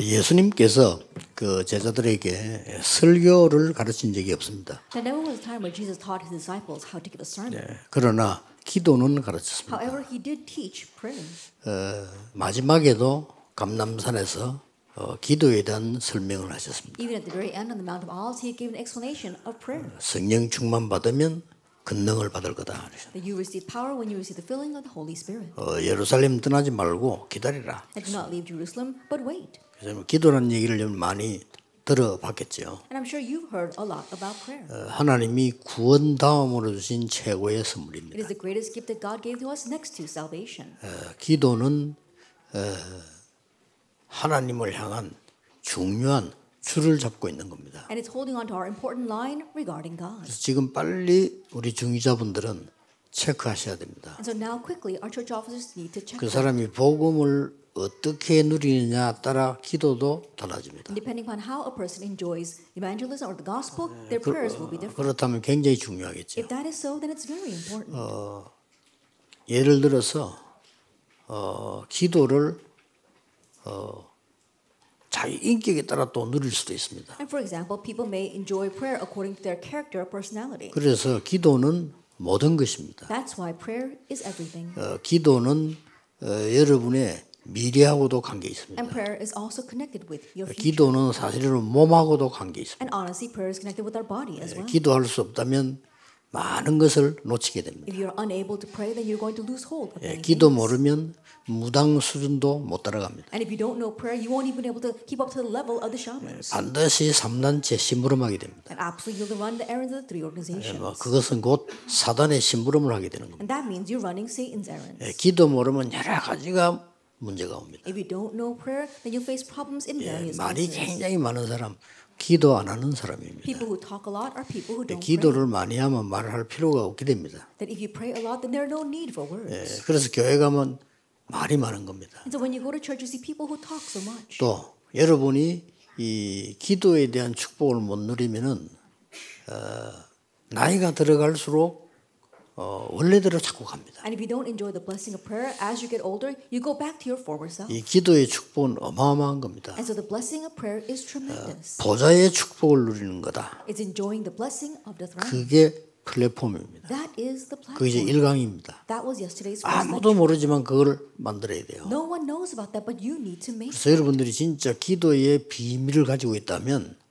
예수님께서 그 제자들에게 설교를 가르친 적이 없습니다. There never was a time where Jesus taught his disciples how to give a sermon. 그러나 기도는 가르쳤습니다. However, he did teach prayer. 마지막에도 감람산에서 기도에 대한 설명을 하셨습니다. Even at the very end on the Mount of Olives, he gave an explanation of prayer. 성령 충만 받으면 권능을 받을 거다. That you receive power when you receive the filling of the Holy Spirit. 예루살렘 떠나지 말고 기다리라. And do not leave Jerusalem, but wait. 그래서 기도라는 얘기를 좀 많이 들어봤겠죠. And I'm sure you've heard a lot about prayer. 하나님이 구원 다음으로 주신 최고의 선물입니다. It is the greatest gift that God gave to us next to salvation. 기도는 하나님을 향한 중요한 줄을 잡고 있는 겁니다. And it's holding on to our important line regarding God. 그래서 지금 빨리 우리 중위자분들은 체크하셔야 됩니다. And so now quickly our church officers need to check. 그 사람이 복음을 어떻게 누리느냐 따라 기도도 달라집니다. Depending on how a person enjoys evangelism or the gospel, their prayers will be different. 그렇다면 굉장히 중요하겠죠. If that is so, then it's very important. 예를 들어서 기도를 자기 인격에 따라 또 누릴 수도 있습니다. And for example, people may enjoy prayer according to their character or personality. 그래서 기도는 모든 것입니다. That's why prayer is everything. 기도는 여러분의 미래하고도 관계 있습니다. And prayer is also connected with your future. 기도는 사실은 몸하고도 관계 있습니다. And honestly, prayer is connected with our body as well. 기도할 수 없다면 많은 것을 놓치게 됩니다. If you're unable to pray, then you're going to lose hold of many 기도 things. 모르면 무당 수준도 못 따라갑니다. And if you don't know prayer, you won't even be able to keep up to the level of the shamans. 반드시 3단체 심부름하게 됩니다. And absolutely, you'll run the errands of the three organizations. 그것은 곧 사단의 심부름을 하게 되는 겁니다. And that means you're running Satan's errands. 기도 모르면 여러 가지가 문제가 옵니다. If you don't know prayer, then you'll face problems in various 말이 ways. 굉장히 많은 사람, 기도 안 하는 사람입니다. People who talk a lot are people who don't pray. 기도를 많이 하면 말을 할 필요가 없게 됩니다. That if you pray a lot, then there are no need for words. 그래서 교회 가면 말이 많은 겁니다. And so when you go to church, you see people who talk so much. 또 여러분이 이 기도에 대한 축복을 못 누리면은 나이가 들어갈수록 원래대로 자꾸 갑니다. And if you don't enjoy the blessing of prayer as you get older, you go back to your former self. 이 기도의 축복은 어마어마한 겁니다. And so the blessing of prayer is tremendous. 보좌의 축복을 누리는 거다. It's enjoying the blessing of the throne. 그게 플랫폼입니다. That is the 그게 이제 platform. 1강입니다. That was yesterday's first 아무도 lecture. 모르지만 그걸 만들어야 돼요. No one knows about that, but you need to make it. 그래서 여러분들이 진짜 기도의 비밀을 가지고 있다면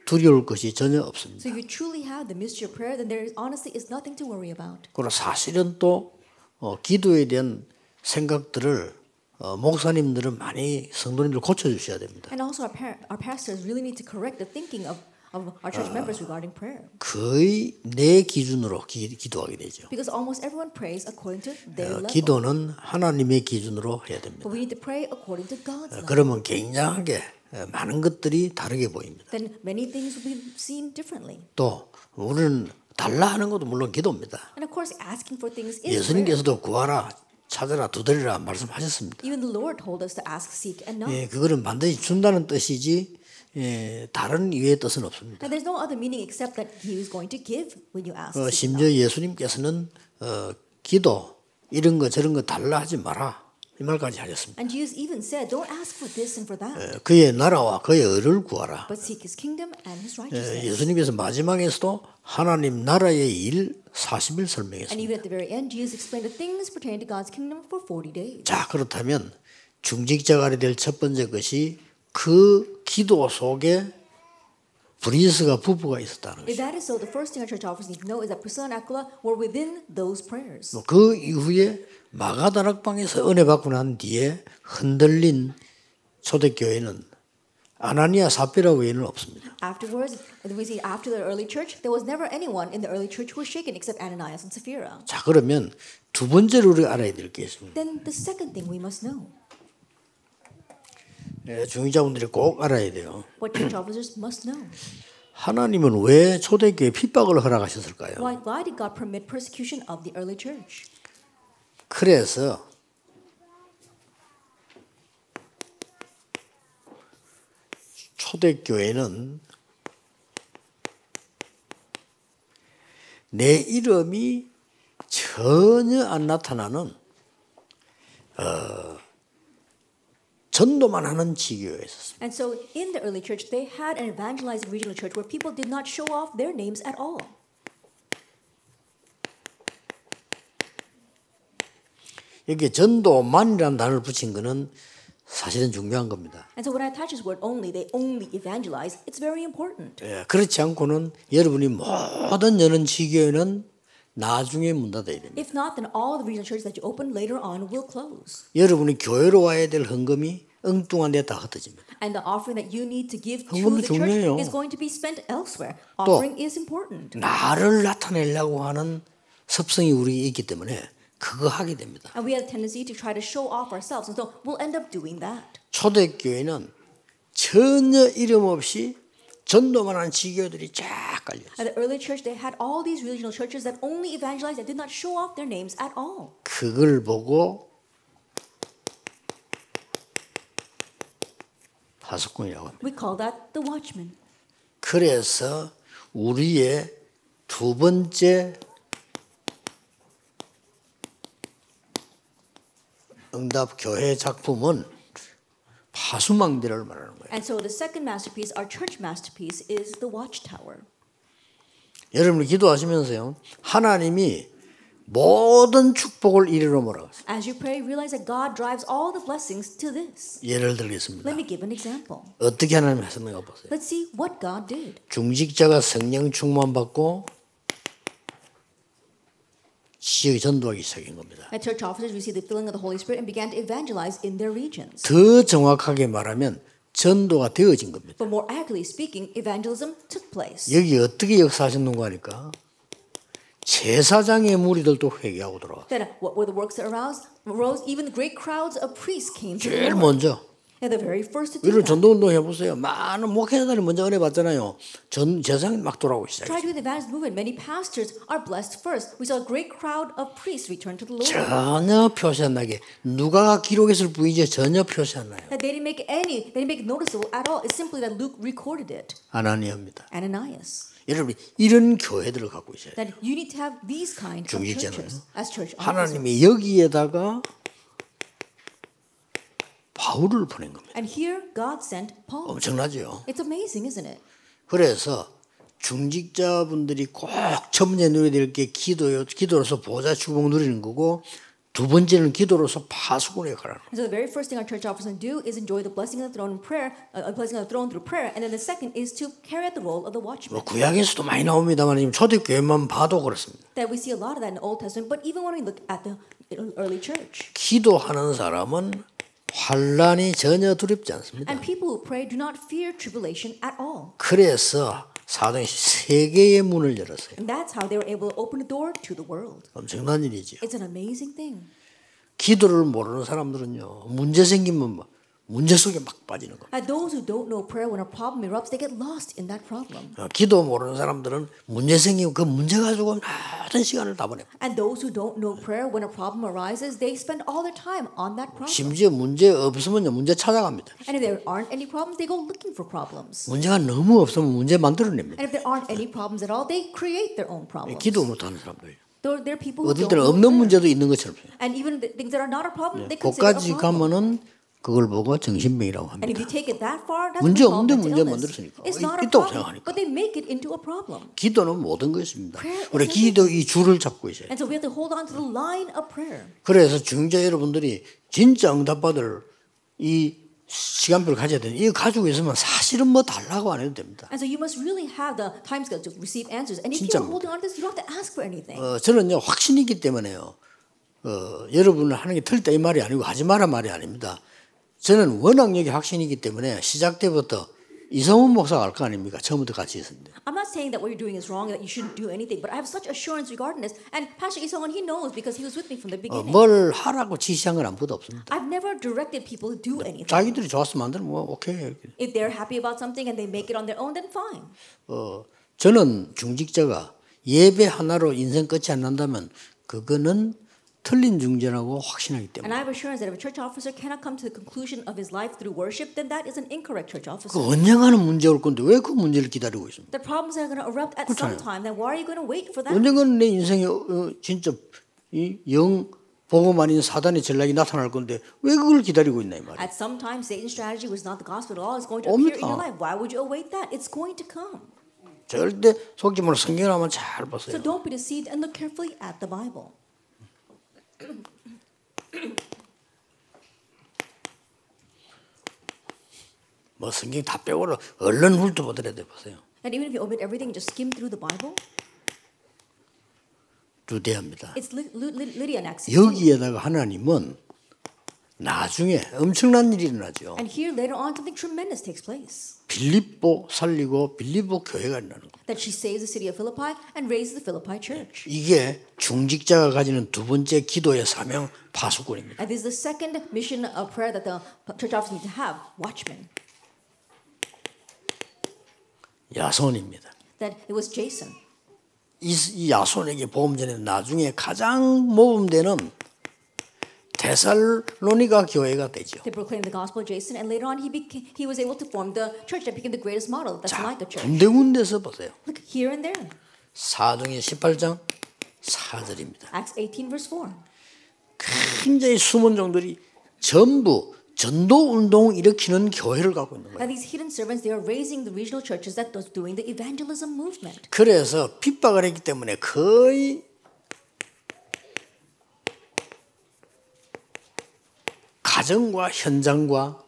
두려울 것이 전혀 없습니다. So if you truly have the mystery of prayer, then there is honestly is nothing to worry about. 그리고 사실은 또 기도에 대한 생각들을 목사님들은 많이 성도님들 고쳐주셔야 됩니다. And also our pastors really need to correct the thinking of our church members regarding prayer. 거의 내 기준으로 기도하게 되죠. Because almost everyone prays according to their level. 기도는 하나님의 기준으로 해야 됩니다. But we need to pray according to God's level. 그러면 굉장하게 많은 것들이 다르게 보입니다. Then many things will be seen differently. 또 우리는 달라 하는 것도 물론 기도입니다. And of course, asking for things is prayer. 예수님께서도 구하라, 찾아라, 두드리라 말씀하셨습니다. Even the Lord told us to ask, seek, and knock. 그거는 반드시 준다는 뜻이지 다른 이외의 뜻은 없습니다. And there's no other meaning except that He is going to give when you ask. seek, and 심지어 knock. 예수님께서는 기도 이런 거 저런 거 달라 하지 마라 이 말까지 하셨습니다. And Jesus even said, don't ask for this and for that, 그의 나라와 그의 의를 구하라. but seek His kingdom and His righteousness. 예수님께서 마지막에서도 하나님 나라의 일 40일 And 설명했습니다. even at the very end, Jesus explained the things pertaining to God's kingdom for 40 days. 자, 그렇다면 중직자가 알아야 될 첫 번째 것이 그 기도 속에 브리스가 부부가 있었다는 If 것이죠. that is so, the first thing our church officers need to know is that Priscilla and Aquila were within those prayers. 그 이후에 마가다락방에서 은혜 받고 난 뒤에 흔들린 초대교회는 아나니아 삽비라 외에는 없습니다. Afterwards, we see after the early church, there was never anyone in the early church who was shaken except Ananias and Sapphira. 자, 그러면 두 번째로 우리가 알아야 될 게 있습니다. Then the second thing we must know, 중위자분들이 꼭 알아야 돼요. what church officers must know. 하나님은 왜 초대교회 핍박을 허락하셨을까요? Why did God permit persecution of the early church? 그래서 초대교회는 내 이름이 전혀 안 나타나는 전도만 하는 지교회가 있었습니다. And so in the early church, they had an evangelizing regional church where people did not show off their names at all. 여기에 전도만이라는 단어를 붙인 것은 사실은 중요한 겁니다. And so when I attach this word only, they only evangelize, it's very important. 예, 그렇지 않고는 여러분이 모든 여는 지교회는 나중에 문 닫아야 됩니다. If not, then all the regional churches that you open later on will close. 여러분이 교회로 와야 될 헌금이 엉뚱한 데 다 흩어집니다. And the offering that you need to give to 헌금도 the church 중요해요. is going to be spent elsewhere. 또 Offering is important. 나를 나타내려고 하는 습성이 우리에 있기 때문에 그거 하게 됩니다. And we have a tendency to try to show off ourselves. And so we'll end up doing that. 초대교회는 전혀 이름 없이 전도만 하는 지교들이 쫙 깔렸어요. At the early church, they had all these regional churches that only evangelized and did not show off their names at all. 그걸 보고 파수꾼이라고 합니다. We call that the watchman. 그래서 우리의 두 번째 응답 교회 작품은 파수망대를 말하는 거예요. And so the second masterpiece, our church masterpiece, is the watchtower. 여러분이 기도하시면서요, 하나님이 모든 축복을 이리로 몰아갔어요. As you pray, realize that God drives all the blessings to this. 예를 들겠습니다. Let me give an example. 어떻게 하나님이 하셨는가 보세요. Let's see what God did. 중직자가 성령 충만 받고 지역에 전도하기 시작한 겁니다. And church officers received the filling of the Holy Spirit and began to evangelize in their regions. 더 정확하게 말하면 전도가 되어진 겁니다. But more accurately speaking, evangelism took place. 여기 어떻게 역사하셨는가 하니까 제사장의 무리들도 회개하고 들어왔어요. Then what were the works that arose? Even the great crowds of priests came to the 제일 Lord. 먼저 They're the very first to do 우리는 that. 전도운동 해보세요. 많은 목회자들이 먼저 은혜 받잖아요. 제사장이 막 돌아오기 Try 시작했어요. to do the evangelist movement. Many pastors are blessed first. We saw a great crowd of priests return to the Lord. 전혀 표시 안 나게 누가가 기록했을 뿐이지 전혀 표시 안 나요. That they didn't make it noticeable at all. It's simply that Luke recorded it. 아나니아입니다. Ananias. 여러분이 이런 교회들을 갖고 있어요. That you need to have these kind of 중직자는 churches as church officers. 하나님이 여기에다가 바울을 보낸 겁니다. And here God sent Paul. 엄청나죠. It's amazing, isn't it? 그래서 중직자분들이 꼭 첫 번째 누려야 될 게 기도로서 보좌 축복 누리는 거고 두 번째는 기도로서 파수꾼의 역할을 하는 거예요. And so the very first thing our church officers do is enjoy the blessing of the throne in prayer, a blessing of the throne through prayer, and then the second is to carry out the role of the watchman. 뭐 구약에서도 많이 나옵니다만 지금 초대교회만 봐도 그렇습니다. That we see a lot of that in the Old Testament, but even when we look at the early church. 기도하는 사람은 환란이 전혀 두렵지 않습니다. And people who pray do not fear tribulation at all. 그래서 사도행전 세계의 문을 열었어요. And that's how they were able to open the door to the world. 엄청난 일이죠. It's an amazing thing. 기도를 모르는 사람들은요, 문제 생기면 막 문제 속에 막 빠지는 겁니다. And those who don't know prayer, when a problem erupts, they get lost in that problem. 기도 모르는 사람들은 문제 생기면 그 문제 가지고 모든 시간을 다 보냅니다. And those who don't know prayer, when a problem arises, they spend all their time on that problem. 심지어 문제 없으면요, 문제 찾아갑니다. And if there aren't any problems, they go looking for problems. 문제가 너무 없으면 문제 만들어냅니다. And if there aren't any problems at all, they create their own problems. 기도 못하는 사람들. There are people who 어떨 don't 때는 know 없는 prayer. 문제도 있는 것처럼. And even the things that are not a problem, they consider a 거기까지 problem. 가면은 그걸 보고 정신병이라고 And if 합니다. you take it that far, that's 문제 what we call 없는데 mental 문제 illness. 만들었으니까. It's not a 있다고 problem, 생각하니까. but they make it into a problem. 기도는 모든 것입니다. Prayer 우리 is 기도 이 줄을 잡고 있어요. And so we have to hold on to the line of prayer. 그래서 중자 여러분들이 진짜 응답받을 이 시간표를 가져야 되는 이거 가지고 있으면 사실은 뭐 달라고 안 해도 됩니다. And so you must really have the time scale to receive answers. And if 진짜입니다. you're holding on to this, you don't have to ask for anything. 저는요 확신이 있기 때문에요. 여러분을 하는 게 틀리다 이 말이 아니고 하지 마라 말이 아닙니다. 저는 워낙 여기 확신이기 때문에 시작 때부터 이성훈 목사가 알 거 아닙니까? 처음부터 같이 있었는데. I'm not saying that what you're doing is wrong, that you shouldn't do anything, but I have such assurance regarding this. And Pastor Isong, he knows because he was with me from the beginning. 뭘 하라고 지시한 건 아무것도 없습니다. I've never directed people to do anything. 자기들이 좋았으면 안 되면 뭐 오케이. If they're happy about something and they make it on their own, then fine. 저는 중직자가 예배 하나로 인생 끝이 안 난다면 그거는 틀린 중재라고 확신하기 And 때문에. I have assurance that if a church officer cannot come to the conclusion of his life through worship, then that is an incorrect church 그 officer. 언젠가는 문제 올 건데 왜 그 문제를 기다리고 있습니까? The problems are going to erupt at some time. Then why are you going to wait for that? 언젠가는 내 인생에 진짜 영 복음 아닌 사단의 전략이 나타날 건데 왜 그걸 기다리고 있나 이 말이에요. At some time, Satan's strategy was not the gospel at all. It's going to appear in your 옵니다. life. Why would you await that? It's going to come. 절대 속지 말고 성경을 한번 잘 So 보세요. don't be deceived and look carefully at the Bible. 뭐 성경 다 빼고로 얼른 훑어보더라도 보세요. And even if you omit everything and just skim through the Bible, 주대합니다. it's Lydia in Acts 16. 여기에다가 하나님은 나중에 엄청난 일이 일어나죠. And here later on something tremendous takes place. 빌립보 살리고 빌립보 교회가 일어나는 거예요. That she saves the city of Philippi and raises the Philippi church. 이게 중직자가 가지는 두 번째 기도의 사명 파수꾼입니다. And this is the second mission of prayer that the church officers need to have, watchmen. 야손입니다. That it was Jason. 이 야손에게 복음 전에 나중에 가장 모범되는 데살로니가 교회가 되죠. They proclaimed the gospel of Jason, and later on he was able to form the church that became the greatest model, the 자, Thessalonica church. 군데군데서 보세요. Look here and there. 사도행전 18장 4절입니다. Acts 18 verse 4. 굉장히 숨은 종들이 전부 전도 운동을 일으키는 교회를 갖고 있는 거예요. And these hidden servants, they are raising the regional churches that was doing the evangelism movement. 그래서 핍박을 했기 때문에 거의 가정과 현장과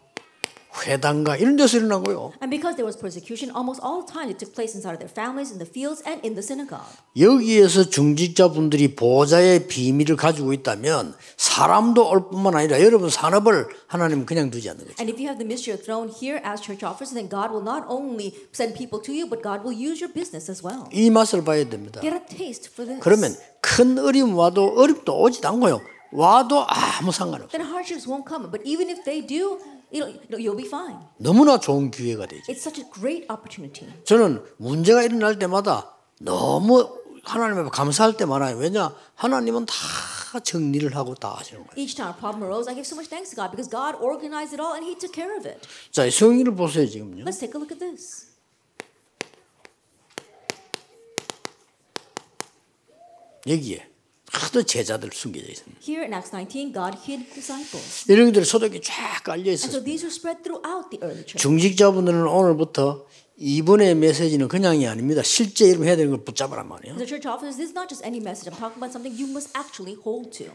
회당과 이런 데서 일어나고요. And because there was persecution, almost all the time it took place inside of their families, in the fields, and in the synagogue. 여기에서 중직자분들이 보좌의 비밀을 가지고 있다면 사람도 올 뿐만 아니라 여러분 산업을 하나님은 그냥 두지 않는 거죠. And if you have the mystery of throne here as church officers, then God will not only send people to you, but God will use your business as well. 이 맛을 봐야 됩니다. Get a taste for this. 그러면 큰 어려움 와도 어렵도 오지도 않고요. 와도 아무 상관없어요. Then hardships won't come. But even if they do, you'll be fine. 너무나 좋은 기회가 되죠. It's such a great opportunity. 저는 문제가 일어날 때마다 너무 하나님께 감사할 때 많아요. 왜냐? 하나님은 다 정리를 하고 다 하시는 거예요. Each time a problem arose, I give so much thanks to God because God organized it all and He took care of it. 자, 성경을 보세요 지금요. Let's take a look at this. 여기에 하도 제자들 숨겨져 있습니다. Here in Acts 19, God hid disciples. 이런 것들이 소득이 쫙 깔려 And so 있었어요. these were spread throughout the early church. 중직자분들은 오늘부터 이번의 메시지는 그냥이 아닙니다. 실제 여러분 해야 되는 걸 붙잡으란 말이에요. The church officers, this is not just any message. I'm talking about something you must actually hold to.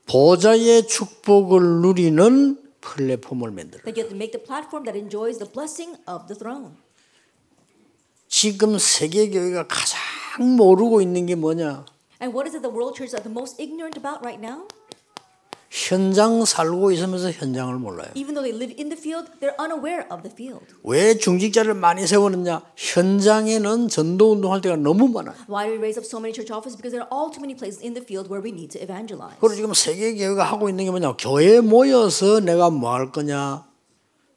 보좌의 축복을 누리는 플랫폼을 만들어. That you have to make the platform that enjoys the blessing of the throne. 지금 세계 교회가 가장 모르고 있는 게 뭐냐? And what is it the world churches are the most ignorant about right now? 현장 살고 있으면서 현장을 몰라요. Even though they live in the field, they're unaware of the field. 왜 중직자를 많이 세우느냐? 현장에는 전도 운동할 때가 너무 많아요. Why do we raise up so many church offices? Because there are all too many places in the field where we need to evangelize. 그리고 지금 세계 교회가 하고 있는 게 뭐냐? 교회에 모여서 내가 뭐 할 거냐?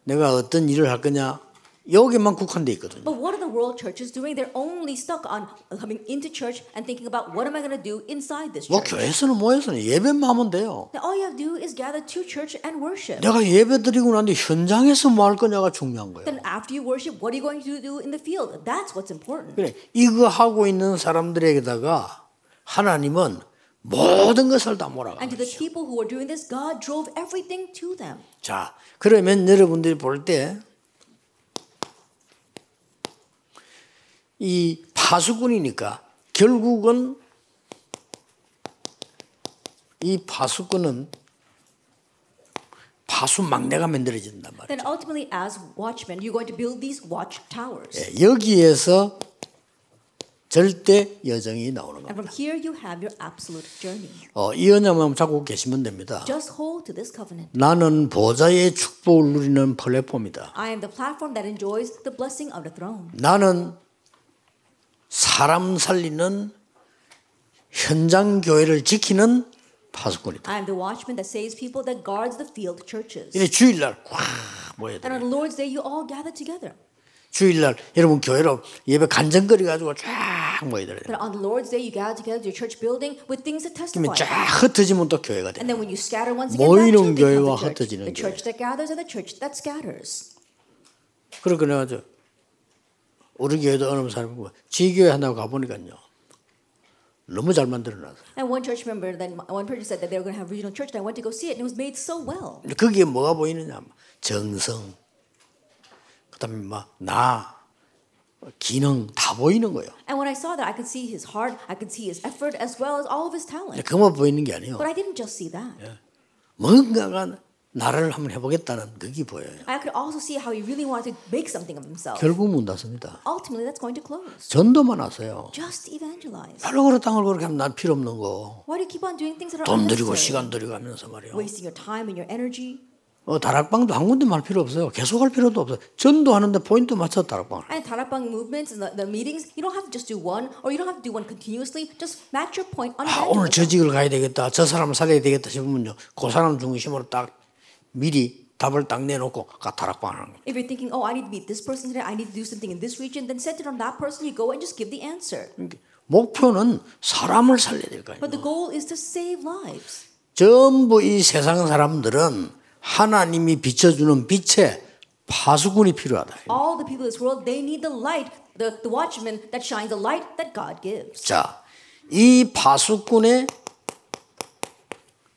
내가 어떤 일을 할 거냐? 여기만 국한돼 있거든요. But what are the world churches doing? They're only stuck on coming into church and thinking about what am I going to do inside this 뭐 church. 교회에서는 모여서는 예배만 하면 돼요. Now all you have to do is gather to church and worship. 내가 예배 드리고 난 뒤 현장에서 뭐 할 거냐가 중요한 거예요. Then after you worship, what are you going to do in the field? That's what's important. 그래, 이거 하고 있는 사람들에게다가 하나님은 모든 것을 다 몰아가는 And to the 거죠. people who are doing this, God drove everything to them. 자, 그러면 여러분들이 볼 때 이 파수꾼이니까 결국은 이 파수꾼은 파수 막내가 만들어진단 말이에요. Then ultimately, as watchmen, you're going to build these watch towers. 예, 여기에서 절대 여정이 나오는 And 겁니다. from here, you have your absolute journey. 이 언약만 잡고 계시면 됩니다. Just hold to this covenant. 나는 보좌의 축복을 누리는 플랫폼이다. I am the platform that enjoys the blessing of the throne. 나는 사람 살리는 현장 교회를 지키는 파수꾼이다. I am the watchman that saves people, that guards the field churches. 이래 주일날 꽉 모여야 And on 돼. the Lord's Day, you all gather together. 주일날 여러분 교회로 예배 간증거리 가지고 쫙 모여야 돼. That on the Lord's Day, you gather together to your church building with things to 그러면 testify. 쫙 흩어지면 또 교회가 돼. And then when you scatter once again, 모이는 that too 교회와 becomes a church. 흩어지는 The church that gathers and the church that scatters. 그러니까 내가 우리 교회도 어느 사람이 지교회 한다고 가보니까요. 너무 잘 만들어놨어요. And one church member, then one person said that they were going to have regional church, and I went to go see it, and it was made so well. 거기에 뭐가 보이느냐? 정성, 그다음에 나, 기능 다 보이는 거예요. And when I saw that, I could see his heart, I could see his effort, as well as all of his talent. 그만 보이는 게 아니에요. But I didn't just see that. 뭔가가 나를 한번 해보겠다는 그게 보여요. I could also see how he really wanted to make something of himself. 결국 문 닫습니다. Ultimately, that's going to close. 전도만 하세요. Just evangelize. 별로 그렇 땅을 그렇게 하면 난 필요 없는 거. Why do you keep on doing things that are 돈 들이고 unnecessary? 시간 들이고 하면서 말이에요. Wasting your time and your energy. 다락방도 한 군데만 할 필요 없어요. 계속 할 필요도 없어요. 전도하는데 포인트 맞춰 다락방을. And 다락방 movements and the meetings, you don't have to just do one, or you don't have to do one continuously. Just match your point on 오늘 저 evangelism. 직을 가야 되겠다. 저 사람을 살려야 되겠다 싶으면요. 그 사람 중심으로 딱 미리 답을 딱 내놓고 다락방 하는 거예요. If you're thinking, oh, I need to meet this person today, I need to do something in this region, then set it on that person. You go and just give the answer. 목표는 사람을 살려야 될 거 But the 아니에요. goal is to save lives. 전부 이 세상 사람들은 하나님이 비춰주는 빛에 파수꾼이 필요하다. All the people in this world, they need the light, the watchman that shines the light that God gives. 자, 이 파수꾼의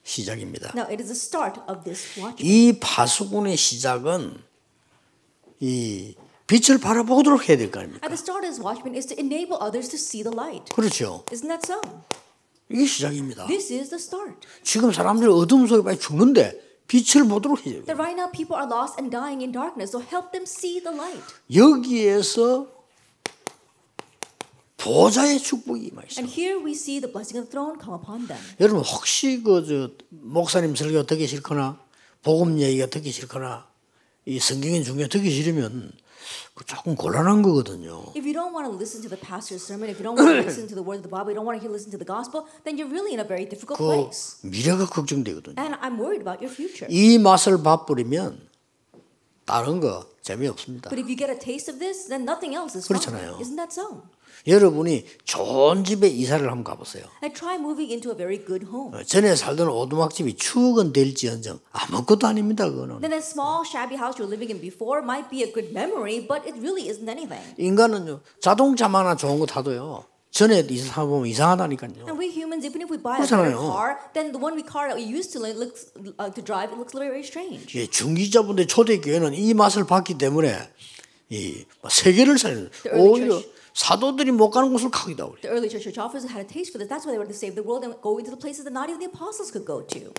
시작입니다. Now, it is the start of this watchman. 이 파수꾼의 시작은 이 빛을 바라보도록 해야 될 거 아닙니까? At the start of this watchman is to enable others to see the light. 그렇죠. Isn't that so? 이게 시작입니다. This is the start. 지금 사람들이 어둠 속에 많이 죽는데 빛을 보도록 해야 돼요. That right now people are lost and dying in darkness, so help them see the light. 여기에서 보좌의 축복이 임하시죠. And here we see the blessing of the throne come upon them. 여러분 혹시 목사님 설교 듣기 싫거나 복음 얘기가 듣기 싫거나 이 성경의 중에 듣기 싫으면 조금 곤란한 거거든요. If you don't want to listen to the pastor's sermon, if you don't want to listen to the word of the Bible, you don't want to listen to the gospel, then you're really in a very difficult 그 place. 미래가 걱정되거든요. And I'm worried about your future. 이 맛을 봐버리면 다른 거 재미없습니다. But if you get a taste of this, then nothing else is fun. 그렇잖아요. Isn't that so? 여러분이 좋은 집에 이사를 한번 가보세요. Like try moving into a very good home. 전에 살던 오두막집이 추억은 될지언정 아무것도 아닙니다. 그거는. Then a small shabby house you're living in before might be a good memory, but it really isn't anything. 인간은요 자동차만 하나 좋은 거 타도요 전에 이사 보면 이상하다니까요. And we humans, even if we buy a 그렇잖아요. better car, then the one we car that we used to to drive, it looks very strange. 예, 중기자분들 초대교회는 이 맛을 봤기 때문에 이 세계를 살리는 오히려 사도들이 못 가는 곳을 가기도 하고. The early church officers had a taste for this. That's why they were to save the world and go into the places that not even the apostles could go to.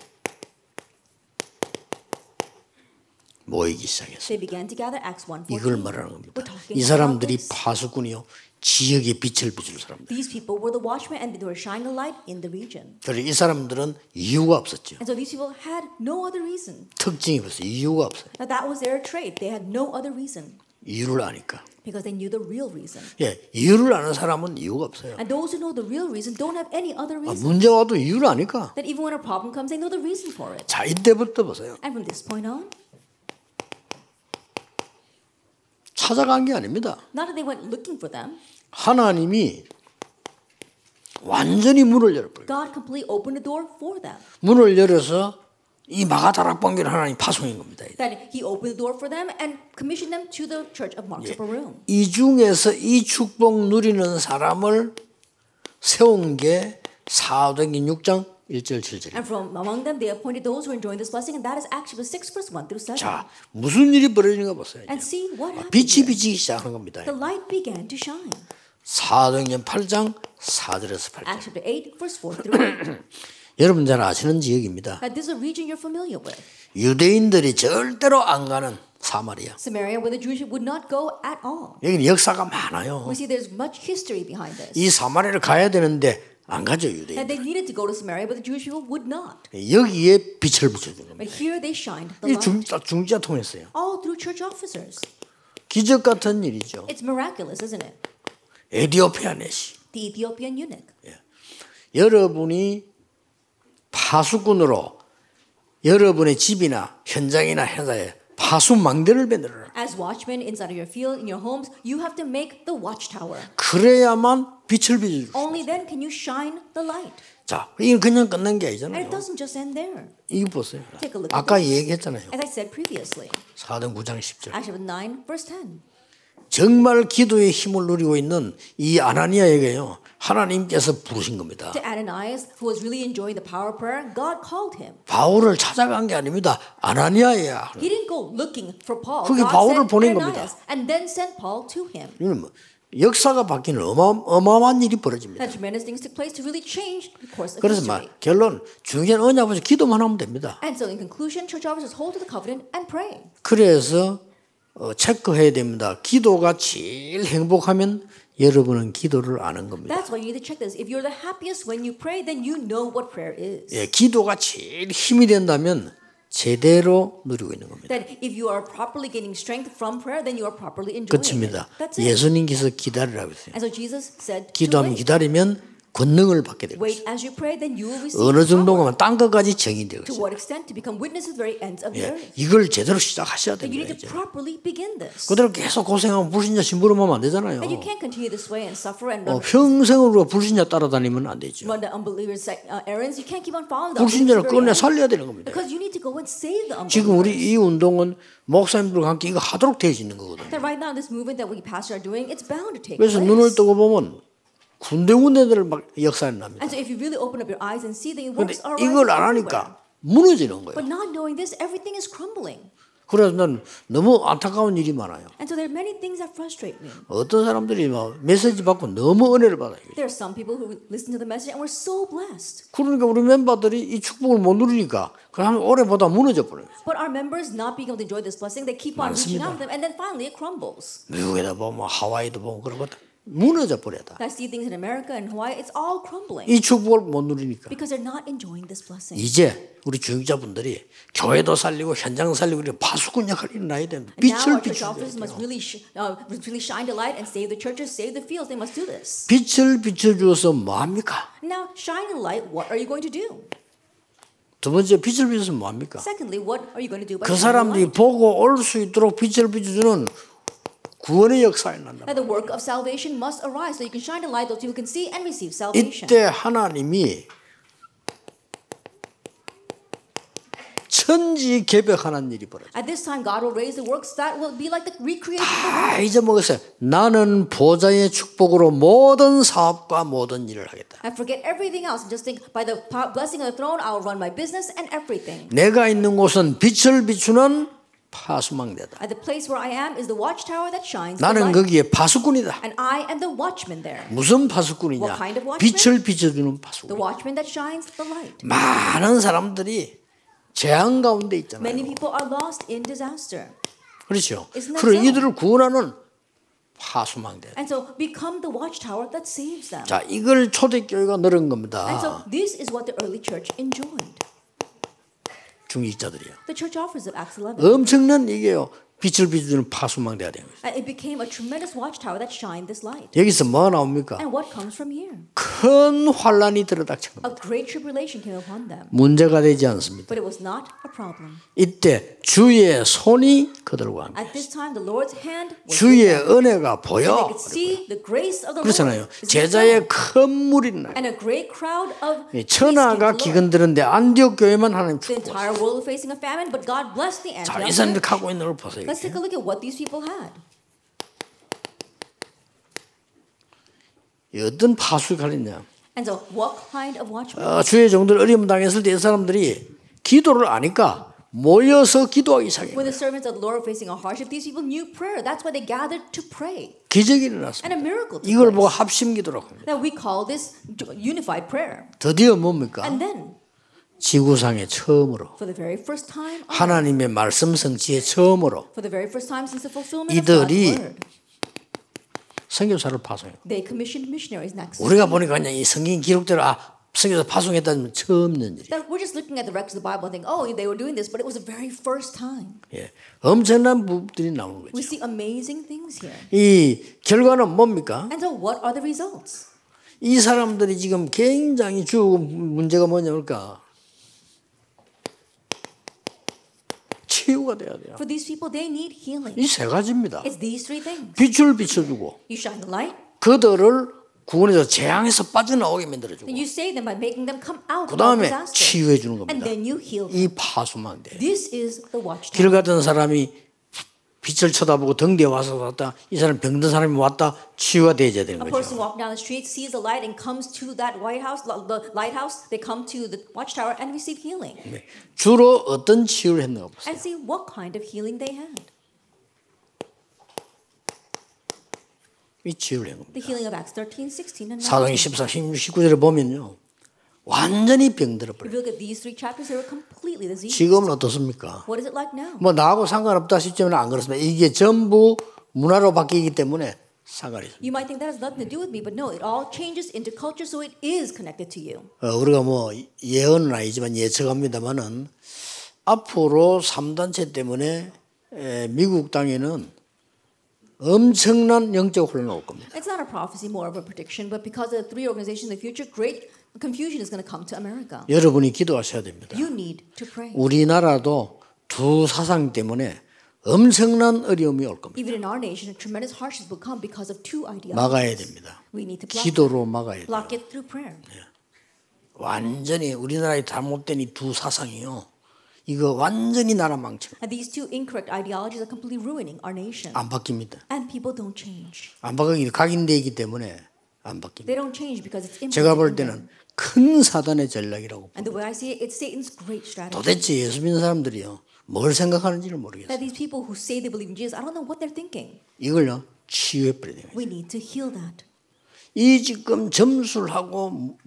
모이기 시작했어요. They began to gather. Acts 1:14. 이걸 말하는 겁니다. We're talking 이 about 사람들이 this. 파수꾼이요 지역의 빛을 비출 사람들. These people were the watchmen and they were shining a light in the region. 그래서 이 사람들은 이유가 없었죠. And so these people had no other reason. 특징이 없어요. 이유가 없어요. Now that was their trait. They had no other reason 이유를 아니까. because they knew the real reason. 예, 이유를 아는 사람은 이유가 없어요. And those who know the real reason don't have any other reason. 문제 와도 이유를 아니까. That even when a problem comes, they know the reason for it. 자, 이때부터 보세요. And from this point on, 찾아간 게 아닙니다. not that they went looking for them. 하나님이 완전히 문을 열어버려요. God completely opened the door for them. 문을 열어서 이 마가다락방교를 하나님 파송한 겁니다. That He opened the door for them and commissioned them to the church of Mark's Upper Room. 이 중에서 이 축복 누리는 사람을 세운 게 사도행전 6장 1절 7절입니다. And from among them, they appointed those who were enjoying this blessing, and that is Acts 6, verse 1 through 7. 자, 무슨 일이 벌어지는가 보세요. And see what happened. 빛이 here. 비치기 시작하는 겁니다. The light began to shine. 사도행전 8장 4절에서 8절. Acts chapter 8, verse 4 through 8. 여러분 잘 아시는 지역입니다. Now, this is a region you're familiar with. 유대인들이 절대로 안 가는 사마리아. Samaria, where the Jewish would not go at all. 여기는 역사가 많아요. We see there's much history behind this. 이 사마리아를 가야 되는데 안 가죠, And 유대인. they needed to go to Samaria, but the Jewish people would not. 여기에 빛을 비춰주는 겁니다. But here they shined the 이 light. 중지자 통했어요. All through church officers. 기적 같은 일이죠. It's miraculous, isn't it? 에디오피아 내시. The Ethiopian eunuch. 여러분이 파수꾼으로 여러분의 집이나 현장이나 회사에 파수망대를 만들어라. As watchmen inside of your field, in your homes, you have to make the watchtower. 그래야만 빛을 비춰줄 수 있어요. Only then can you shine the light. 자, 이건 그냥 끝난 게 And 아니잖아요. it doesn't just end there. 이거 보세요. Take a look at 아까 this. 얘기했잖아요. As I said previously, 사도행 9장 10절. Acts chapter 9, verse 10. 정말 기도의 힘을 누리고 있는 이 아나니아에게요. 하나님께서 부르신 겁니다. To Ananias, who was really enjoying the power of prayer, God called him. 바울을 찾아간 게 아닙니다. 아나니아야. He didn't go looking for Paul. 그게 God 바울을 sent 보낸 Ananias 겁니다. and then sent Paul to him. 이건 뭐 역사가 바뀌는 어마어마한 일이 벌어집니다. That tremendous things took place to really change the course of 그래서 history. 결론 중요한 언약 앞에서 기도만 하면 됩니다. And so in conclusion, church officers hold to the covenant and pray. 그래서 체크해야 됩니다. 기도가 제일 행복하면 여러분은 기도를 아는 겁니다. That's why you need to check this. If you're the happiest when you pray, then you know what prayer is. 예, 기도가 제일 힘이 된다면 제대로 누리고 있는 겁니다. That if you are properly gaining strength from prayer, then you are properly enjoying 끝입니다. it. That's it. 예수님께서 기다리라고 했어요. And so Jesus said, to 기도하면 wait. 기다리면 권능을 받게 될 Wait 것입니다. as you pray, then you will receive 어느 power. 정도면 땅 끝까지 정의되고 To 있어요. what extent? To become witnesses to the very ends of the 예, earth. 이걸 제대로 시작하셔야 That you 됩니다. need to 이제. properly begin this. 그대로 계속 고생하면 불신자 심부름하면 안 되잖아요. And you can't continue this way and suffer and 평생을 우리가 불신자 따라다니면 안 되죠. run the unbelievers' errands. You can't keep on following the 불신자를 꺼내 unbelievers' 살려야 되는 겁니다. because you need to go and save the 지금 우리 unbelievers. 이 운동은 목사님들과 함께 이거 하도록 되어 있는 거거든요. That right now, this movement that we pastors are doing, it's bound to take 그래서 place. 눈을 뜨고 보면 군데군데들 막 역사에 납니다. And so if you really open up your eyes and see, the 그런데 works are 이걸 rising 안 everywhere. 하니까 무너지는 거예요. But not knowing this, everything is crumbling. 그래서 난 너무 안타까운 일이 많아요. And so there are many things that frustrate me. 어떤 사람들이 막 메시지 받고 너무 은혜를 받아요. There are some people who listen to the message and we're so blessed. 그러니까 우리 멤버들이 이 축복을 못 누리니까 그러면 오래 보다 무너져 버려요. But our members not being able to enjoy this blessing, they keep on reaching 많습니다. out to them and then finally it crumbles. 미국에다 보면 하와이도 보면 그런 것 무너져 버려다. I see things in America and Hawaii, it's all crumbling 이 축복을 못 누리니까 because they're not enjoying this blessing. 이제 우리 주역자분들이 교회도 살리고 현장 살리고 이렇게 파수꾼 역할이 일어나야 됩니다. And now 빛을 our church 비춰야 officers must 돼요. really shine the light and save the churches, save the fields. They must do this. 빛을 비춰주어서 뭐합니까? Now, shining the light, what are you going to do? 두 번째 빛을 비춰서 뭐합니까? Secondly, what are you going to do by 그 shining the 사람들이 light? 보고 올 수 있도록 빛을 비춰주는 구원의 역사에 난다. That the work of salvation must arise so you can shine the light so people can see and receive salvation. 이때 하나님이 천지 개벽하는 일이 벌어져. At this time, God will raise the works that will be like the recreation of the 다 world. 잊어먹었어요. 나는 보좌의 축복으로 모든 사업과 모든 일을 하겠다. I forget everything else and just think by the blessing of the throne, I will run my business and everything. 내가 있는 곳은 빛을 비추는 파수망대다. At the place where I am is the watchtower that shines the 나는 light, 거기에 파수꾼이다. and I am the watchman there. 무슨 파수꾼이냐? What kind of watchman? 빛을 비춰주는 The 파수꾼. watchman that shines the light. 많은 사람들이 재앙 가운데 있잖아요. Many people are lost in disaster. 그렇죠. Isn't that 그럼 so? 이들을 구원하는 파수망대. And so become the watchtower that saves them. 자, 이걸 초대교회가 늘은 And 겁니다. so this is what the early church enjoyed. 중직자들이요. The church offers of Acts 11. 엄청난 이게요. 빛을 비추는 파수망대가 된 거예요. And it became a tremendous watchtower that shined this light. 여기서 뭐 나옵니까? And what comes from here? 큰 환란이 들어닥친 겁니다. A great tribulation came upon them. 문제가 되지 않습니다. But it was not a problem. 이때 주의 손이 그들과 함께 At this time, the Lord's hand was 주의 with them. 은혜가 They 보여. could see the grace of the 그렇잖아요. Lord. 제자의 큰 물이 나요. And a great crowd of priests 천하가 came to the Lord. 기근드는데 안디옥 교회만 하나님 The 축복했어요. entire world was facing a famine, but God blessed the 자, Antioch 이 사람들 church. 갖고 있는 걸 보세요. Let's take a look at what these people had. 어떤 파수가 있냐? And so, what kind of watchmen? 주의 종들 어려움 당했을 때 이 사람들이 기도를 아니까 모여서 기도하기 시작해요. When the servants of the Lord were facing a hardship, these people knew prayer. That's why they gathered to pray. 기적이 일어났습니다. And a miracle took 이걸 보고 place. 합심 기도라고 합니다. That we call this unified prayer. 드디어 뭡니까? And then, 지구상에 처음으로 for the very first time, 하나님의 말씀 성취에 처음으로 for the very first time since the fulfillment of God's 이들이 word, 선교사를 파송해요. they commissioned missionaries next. 우리가 보니까 그냥 이 성경 기록대로 선교사 파송했다는 처음 있는 일이에요. That we're just looking at the records of the Bible and think, oh, they were doing this, but it was the very first time. 예, 엄청난 부분들이 나오는 We 거죠. see amazing things here. 이 결과는 뭡니까? And so, what are the results? 이 사람들이 지금 굉장히 주 문제가 뭐냐니까 치유가 돼야 돼요. For these people, they need healing. 이 세 가지입니다. It's these three things. 빛을 비춰주고 You shine the light, 그들을 구원해서 재앙에서 빠져나오게 만들어주고 then you save them by making them come out 그 of 다음에 disaster. 치유해 주는 And 겁니다. then you heal them. 이 파수망대. This is the watchtower. 길 가던 사람이 빛을 쳐다보고 등 뒤에 와서 왔다. 이 사람 병든 사람이 왔다. 치유가 되어야 되는 A person 거죠. walking down the street sees the light and comes to that White House, the lighthouse. They come to the watchtower and receive healing. 네. 주로 어떤 치유를 했는가 보세요. And see what kind of healing they had. 이 치유를 한 겁니다. The healing of Acts 13, 16, and 19. 사도행 14, 16, 19절에 보면요. 완전히 병들어 If 버려요. you look at these three chapters, they were completely diseased. 지금은 어떻습니까? What is it like now? 뭐 나하고 상관없다 싶지만 안 그렇습니다. 이게 전부 문화로 바뀌기 때문에 상관이 있습니다. You might think that has nothing to do with me, but no, it all changes into culture, so it is connected to you. 우리가 뭐 예언은 아니지만 예측합니다만은 앞으로 3단체 때문에 미국 땅에는 엄청난 영적 혼란이 올 겁니다. It's not a prophecy, more of a prediction, but because of the three organizations in the future, great confusion is going to come to America. 여러분이 기도하셔야 됩니다. You need to pray. 우리나라도 두 사상 때문에 엄청난 어려움이 올 겁니다. Even in our nation, tremendous hardships will come because of two ideologies. 막아야 됩니다. We need to block, 기도로 막아야 돼요. block it through prayer. 완전히 우리나라의 잘못된 이 두 사상이요. 이거 완전히 나라 망쳐. And these two incorrect ideologies are completely ruining our nation. 안 바뀝니다. And people don't change. 안 바뀌기 각인되기 때문에 안 바뀝니다. They don't change because it's 제가 볼 imprinted in them. 때는 큰 사단의 전략이라고. And the way I see it, it's Satan's great strategy. 도대체 예수 믿는 사람들이요. 뭘 생각하는지를 모르겠어요. That these people who say they believe in Jesus, I don't know what they're thinking. 이걸요. 치유해 버려야 돼요. We need to heal that. 이 지금 점수를 하고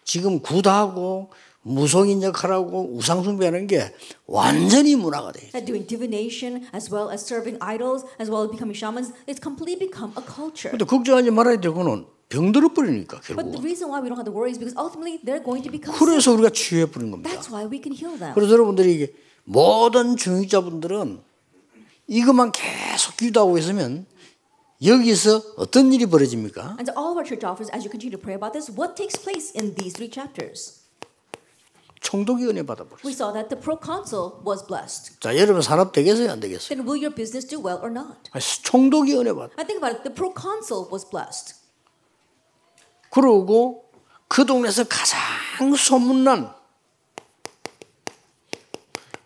지금 구다하고 무속인역하라고 우상숭배하는 게 완전히 문화가 돼요. That doing divination as well as serving idols as well as becoming shamans, it's completely become a culture. 근데 걱정하지 말아야 될 거는 병들어 버리니까 But the 결국. reason why we don't have to worry is because ultimately they're going to become sick. 그래서 우리가 치유해 버린 겁니다. That's why we can heal them. 그래서 여러분들이 이게 모든 중직자분들은 이것만 계속 기도하고 있으면 여기서 어떤 일이 벌어집니까? And to all of our church offers, as you continue to pray about this, what takes place in these three chapters? 총독이 은혜 We 받아버렸어요. saw that the proconsul was blessed. 자, 여러분 산업 되겠어요, 안 되겠어요? Then will your business do well or not? 총독이 은혜 받아. I think about it. The proconsul was blessed. 그러고 그 동네에서 가장 소문난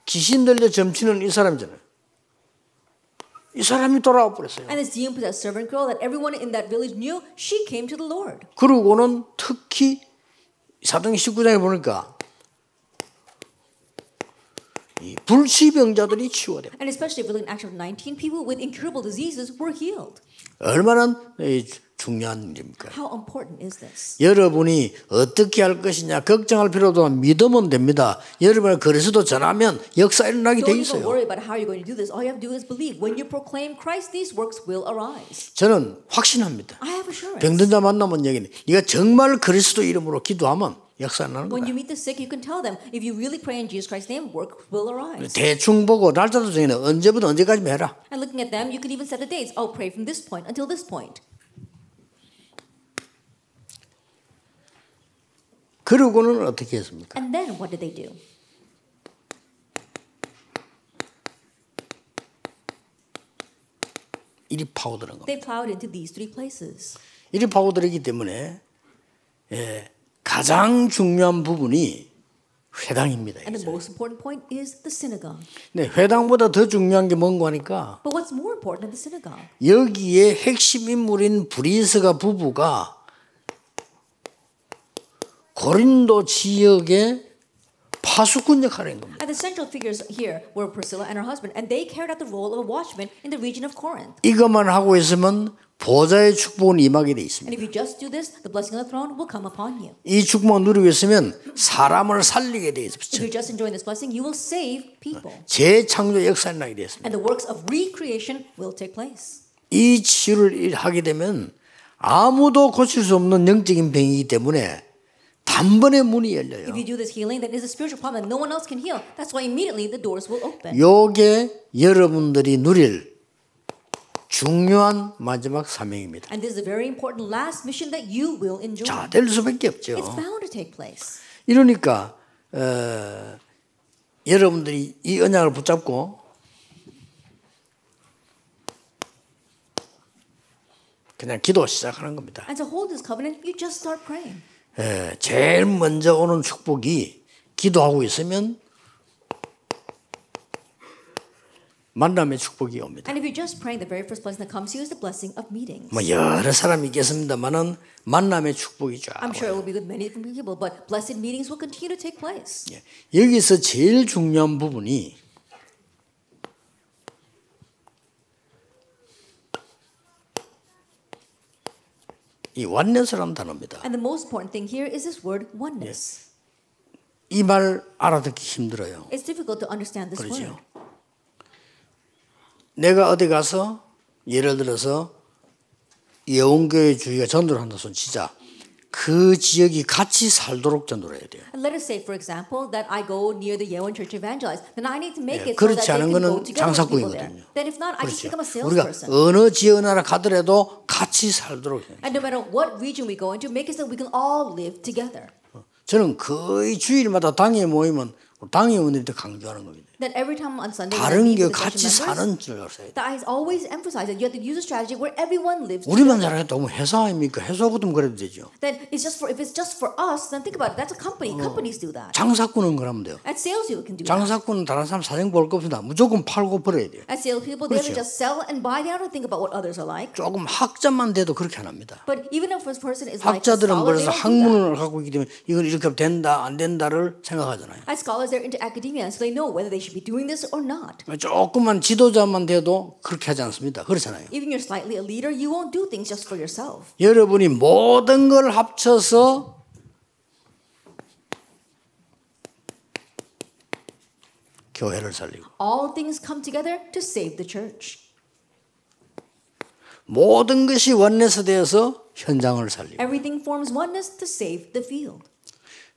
귀신 들려 점치는 이 사람이잖아요. 이 사람이 돌아와 버렸어요. And this demon-possessed servant girl that everyone in that village knew, she came to the Lord. 그러고는 특히 사도행 19장에 보니까 이 불치병자들이 치유돼요. And especially if we look in Acts 19, people with incurable diseases were healed. 얼마나 중요한 일입니까? How important is this? 여러분이 어떻게 할 것이냐 걱정할 필요도 없고 믿으면 됩니다. 여러분이 그리스도 전하면 역사 일어나게 돼 Don't even 있어요. worry about how you're going to do this. All you have to do is believe. When you proclaim Christ, these works will arise. 저는 확신합니다. I have assurance. 병든 자 만나면 얘기는 네가 정말 그리스도 이름으로 기도하면 역사 나는 When 거야. you meet the sick, you can tell them, if you really pray in Jesus Christ's name, work will arise. 대충 보고 날짜도 정해는 언제부터 언제까지 해라. And looking at them, you could even set the dates. I'll pray from this point until this point. 그러고는 어떻게 했습니까? And then what did they do? 이리 파고드는 겁니다. They plowed into these three places. 이리 파고들기 때문에 가장 중요한 부분이 회당입니다. And the most important point is the synagogue. 네, 회당보다 더 중요한 게 뭔가 하니까 But what's more important than the synagogue? 여기에 핵심 인물인 브리스가 부부가 고린도 지역의 파수꾼 역할을 한 겁니다. And the central figures here were Priscilla and her husband, and they carried out the role of a watchman in the region of Corinth. 이것만 하고 있으면 보좌의 축복은 임하게 돼 있습니다. And if you just do this, the blessing of the throne will come upon you. 이 축복을 누리고 있으면 사람을 살리게 돼 If 있습니다. you're just enjoying this blessing, you will save people. 재창조 역사에 나게 돼 있습니다. And the works of recreation will take place. 이 치유를 하게 되면 아무도 고칠 수 없는 영적인 병이기 때문에 단번에 문이 열려요. If you do this healing, then it's a spiritual problem that no one else can heal. That's why immediately the doors will open. 요게 여러분들이 누릴 중요한 마지막 사명입니다. And this is a very important last mission that you will enjoy. 자, 될 수밖에 없죠. It's bound to take place. 이러니까 여러분들이 이 언약을 붙잡고 그냥 기도 시작하는 겁니다. And to hold this covenant, you just start praying. 제일 먼저 오는 축복이 기도하고 있으면 만남의 축복이 옵니다. And if you're just praying, the very first blessing that comes to you is the blessing of meetings. 뭐 여러 사람이 있겠습니다만은 만남의 축복이 쫙 I'm sure it 와요. will be with many different people, but blessed meetings will continue to take place. 예. 여기서 제일 중요한 부분이 이 oneness라는 단어입니다. And the most important thing here is this word oneness. 이 말 알아듣기 힘들어요. It's difficult to understand this 그렇죠. word. 내가 어디 가서 예를 들어서 예원교회 주위가 전도를 한다 손 치자. 그 지역이 같이 살도록 전도를 해야 돼요. And let us say, for example, that I go near the Yeowon Church evangelize. Then I need to make it so that 그렇지 they 않은 can 거는 go together with people there. 장사꾼이거든요. Then if not, I just 그렇죠. become a 우리가 salesperson. 어느 지역 나라 가더라도 같이 살도록 해요. And no matter what region we go into, make it so we can all live together. 저는 거의 주일마다 당회 모이면 당회원들이 더 강조하는 겁니다. That every time on Sunday, when I 다른 meet 게 with the 같이 session 사는 members, 줄 알아요. that I always emphasize that you have to use a strategy where everyone lives 우리만 together. 잘하겠다. 뭐 회사 아닙니까? 회사 같으면 그래도 되죠. Then it's just for if it's just for us, then think about it. That's a company. Companies do that. 장사꾼은 그러면 돼요. At sales, you can do that. 장사꾼은 다른 사람 사정 볼 거 없습니다. 무조건 팔고 버려야 돼요. As salespeople, they have to 그렇죠. just sell and buy. They don't think about what others are like. 조금 학자만 돼도 그렇게 안 합니다. But even if this person is like a 학자들은 scholar, they 그래서 don't do that. 학문을 갖고 있기 때문에 이건 이렇게 하면 된다 안 된다를 생각하잖아요. As scholars, they're into academia, so they know whether they should be doing this or not. 조금만 지도자만 돼도 그렇게 하지 않습니다. 그렇잖아요. Even you're slightly a leader, you won't do things just for yourself. 여러분이 모든 걸 합쳐서 교회를 살리고 All things come together to save the church. 모든 것이 원내서 되어서 현장을 살리고 Everything forms oneness to save the field.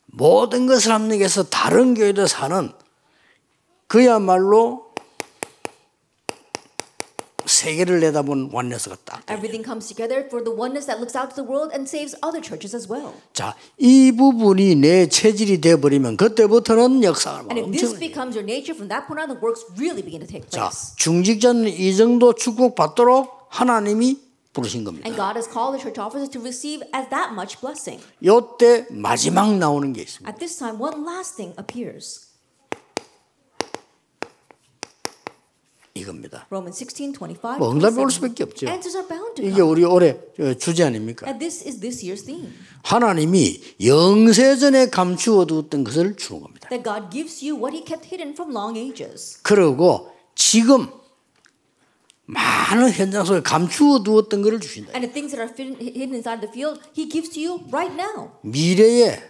모든 것을 합력해서 다른 교회도 사는 그야말로 세계를 내다본 원내서가 딱. Everything comes together for the oneness that looks out to the world and saves other churches as well. 자, 이 부분이 내 체질이 되어버리면 그때부터는 역사가 And if this 엄청. becomes your nature, from that point on, the works really begin to take 자, place. 중직자는 이 정도 축복받도록 하나님이 부르신 겁니다. And God has called the church officers to receive as that much blessing. 요때 마지막 나오는 게 있습니다. At this time, one last thing appears. 이겁니다. Romans 16:25. 뭐 응답이 올 수밖에 없죠. Answers are bound to 이게 come. 우리 올해 주제 아닙니까? And this is this year's theme. 하나님이 영세전에 감추어 두었던 것을 주는 겁니다. That God gives you what He kept hidden from long ages. 그리고 지금 많은 현장 속에 감추어 두었던 것을 주신다. And the things that are hidden inside the field, He gives to you right now. 미래에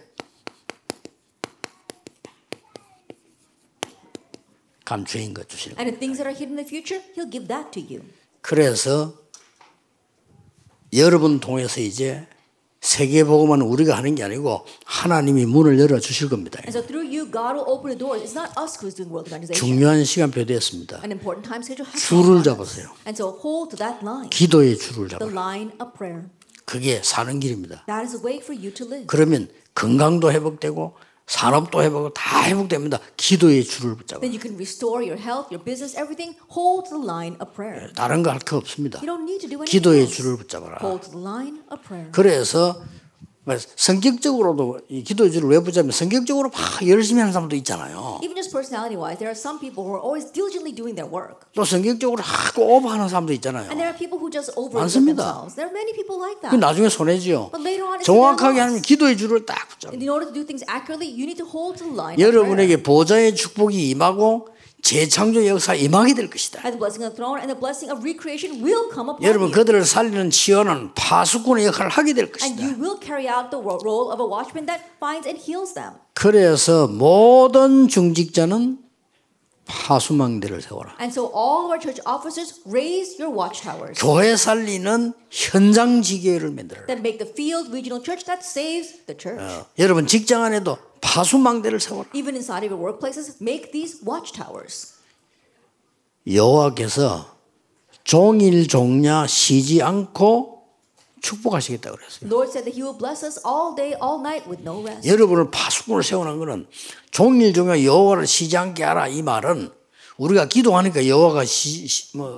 감추인 것 주시는. And the things that are hidden in the future, He'll give that to you. 그래서 여러분 통해서 이제 세계 복음은 우리가 하는 게 아니고 하나님이 문을 열어 주실 겁니다. And so through you, God will open the doors. It's not us who's doing world evangelization. 중요한 시간표 되었습니다. An important time schedule has 줄을 come. 잡으세요. And so hold to that line, 기도의 줄을 the 잡아요. line of prayer. 그게 사는 길입니다. That is a way for you to live. 그러면 건강도 회복되고 산업도 회복되고 다 회복됩니다. 기도의 줄을 붙잡아요. Then you can restore your health, your business, everything. Hold to the line of prayer. 다른 거 할 거 없습니다. You don't need to do anything 기도의 else. 줄을 붙잡아라. Hold to the line of prayer. 그래서 성격적으로도 이 기도의 줄을 왜 붙잡으면 성격적으로 막 열심히 하는 사람도 있잖아요. Even just personality-wise, there are some people who are always diligently doing their work. 또 성격적으로 하고 오버하는 사람도 있잖아요. And there are people who just overexert 많습니다. themselves. There are many people like 그 that. 나중에 손해지요. But later on, it's 정확하게 their 하면 loss. 기도의 줄을 딱 붙잡아요. In order to do things accurately, you need to hold to the line of prayer. 여러분에게 보좌의 축복이 임하고 재창조 역사 임하게 될 것이다. And the blessing of the throne and the blessing of recreation will come upon 여러분 you. 그들을 살리는 치유하는 파수꾼의 역할을 하게 될 And you 것이다. will carry out the role of a watchman that finds and heals them. 그래서 모든 중직자는 파수망대를 세워라. And so all of our church officers raise your watchtowers 교회 살리는 현장 지교회를 만들어라. that make the field regional church that saves the church. 여러분 직장 안에도 파수망대를 세워라. Even inside of your workplaces, make these watchtowers. 여호와께서 종일 종야 쉬지 않고 축복하시겠다고 그랬어요. The Lord said that He will bless us all day, all night with no rest. 여러분을 파수꾼을 세우는 것은 종일 종야 여호와를 쉬지 않게 하라 이 말은 우리가 기도하니까 여호와가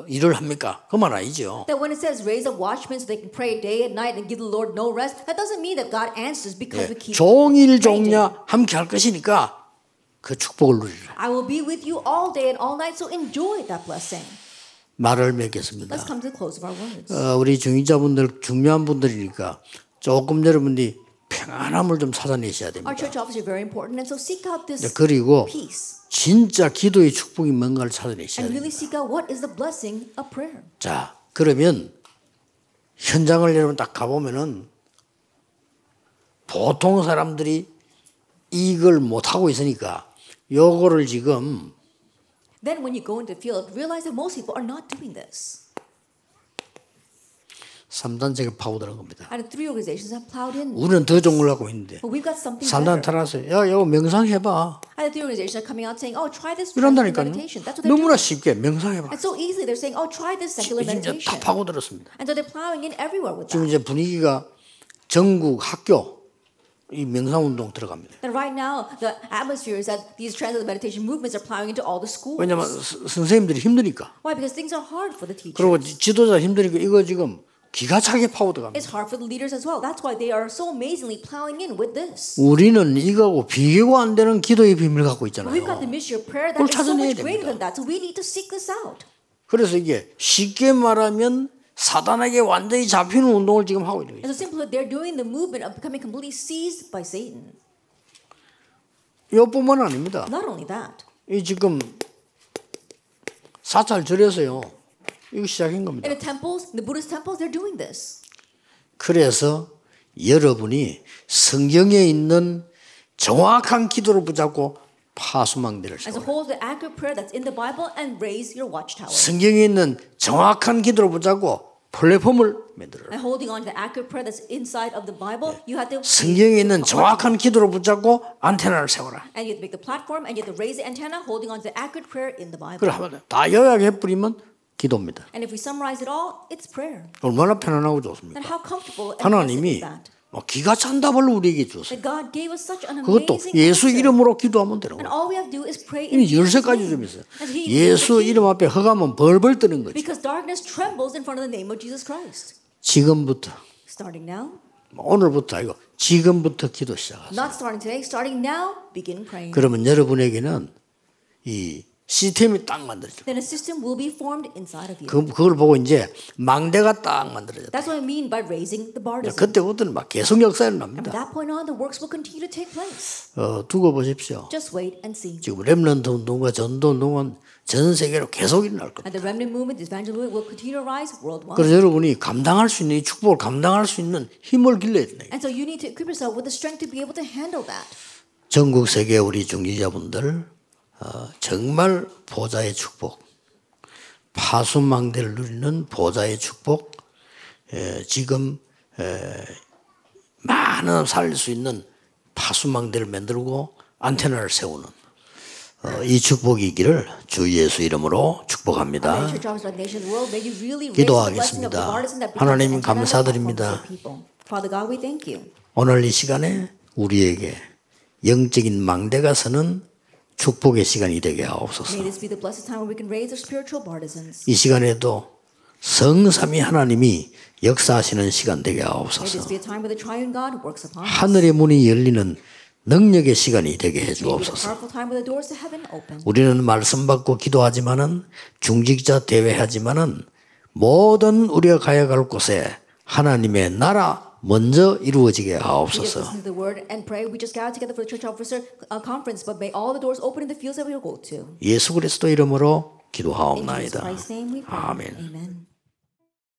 일을 합니까? 그 말 아니죠. That when it says raise up watchmen so they can pray day and night and give the Lord no rest, that doesn't mean that God answers because we keep 종일 praying. 종야 함께 할 것이니까 그 축복을 누리라. I will be with you all day and all night, so enjoy that blessing. 말을 맺겠습니다. Let's come to the close of our words. 우리 중직자분들 중요한 분들이니까 조금 여러분들이 평안함을 좀 찾아내셔야 됩니다. Our church office is very important, and so seek out this 그리고 peace 진짜 기도의 축복이 뭔가를 찾아내셔야 and 됩니다. really seek out what is the blessing of prayer. 자, 그러면 현장을 여러분 딱 가보면은 보통 사람들이 이걸 못하고 있으니까 요거를 지금 Then when you go into the field, realize that most people are not doing this. 3단체가 파고드는 겁니다. And 3 organizations have plowed in. 우리는 더 좋은 걸 갖고 있는데 But we've got something 3단 better. 타나서 야 이거 명상해봐. And the 3 organizations are coming out saying, oh, try this 이런다니까요. meditation. That's what they're 너무나 doing. 쉽게 명상해봐. And so easily they're saying, oh, try this secular 이제 다 meditation. 파고들었습니다. And so they're plowing in everywhere with 지금 that. 이제 분위기가 전국 학교 이 명상운동 들어갑니다. And right now, the atmosphere is that these translated meditation movements are plowing into all the schools. 왜냐면 선생님들이 힘드니까. Why? Because things are hard for the teachers. 그리고 지도자 힘드니까 이거 지금 기가 차게 파고들어갑니다. It's hard for the leaders as well. That's why they are so amazingly plowing in with this. 우리는 이거하고 비교가 안 되는 기도의 비밀을 갖고 있잖아요. We've got the mystery of prayer 그걸 that is so 찾아내야 much greater 됩니다. than that. So we need to seek this out. 그래서 이게 쉽게 말하면 사단에게 완전히 잡히는 운동을 지금 하고 있는 거예요. And so simply they're doing the movement of becoming completely seized by Satan. 이것뿐만 아닙니다. Not only that, 이 지금 사찰절에서요. 이거 시작한 겁니다. in the temples, in the Buddhist temples, they're doing this. 그래서 여러분이 성경에 있는 정확한 기도를 붙잡고 파수망대를 And so 세워라. hold the accurate prayer that's in the Bible and raise your watchtower. 성경에 있는 정확한 기도를 붙잡고 플랫폼을 만들어라. And holding on to the accurate prayer that's inside of the Bible, you have to 성경에 있는 정확한 기도를 붙잡고 안테나를 세워라. and you have to make the platform and you have to raise the antenna, holding on to the accurate prayer in the Bible. 그러면 다 요약해 뿌리면 기도입니다. And if we summarize it all, it's prayer. 얼마나 편안하고 좋습니까? And how comfortable and blessed 하나님이 is that? 기가 찬 답을 우리에게 주었어요. That God gave us such an 그것도 amazing 예수 answer. 이름으로 기도하면 되는 And 거예요. all we have to do is pray in 이 Jesus' 13가지 name. 좀 있어요. And he 예수 이름 앞에 허가면 벌벌 뜨는 거죠. Because darkness trembles in front of the name of Jesus Christ. 지금부터 Starting now, 오늘부터 아니고 지금부터 기도 시작하세요. not starting today, starting now, begin praying. 그러면 여러분에게는 이 시스템이 딱 만들어져. Then a system will be formed inside of you. 그걸 보고 이제 망대가 딱 만들어져. That's what I mean by raising the bar. 그때부터는 막 계속 역사를 From 납니다. that point on, the works will continue to take place. 두고 보십시오. Just wait and see. 지금 렘넌트 운동과 전도 운동은 전 세계로 계속 일어날 겁니다. And the remnant movement, the evangelism movement will continue to rise worldwide. 그래서 여러분이 감당할 수 있는 이 축복을 감당할 수 있는 힘을 길러야 돼요. And so you need to equip yourself with the strength to be able to handle that. 전국 세계 우리 중직자분들 정말 보좌의 축복, 파수망대를 누리는 보좌의 축복, 지금 많은 살릴 수 있는 파수망대를 만들고 안테나를 세우는 이 축복이 있기를 주 예수 이름으로 축복합니다. 기도하겠습니다. 하나님 감사드립니다. 오늘 이 시간에 우리에게 영적인 망대가 서는 축복의 시간이 되게 하옵소서. 이 시간에도 성삼위 하나님이 역사하시는 시간 되게 하옵소서. 하늘의 문이 열리는 능력의 시간이 되게 해 주옵소서. 우리는 말씀 받고 기도하지만은 중직자 대회하지만은 모든 우리가 가야 갈 곳에 하나님의 나라 먼저 이루어지게 하옵소서. 예수 그리스도 이름으로 기도하옵나이다. 아멘.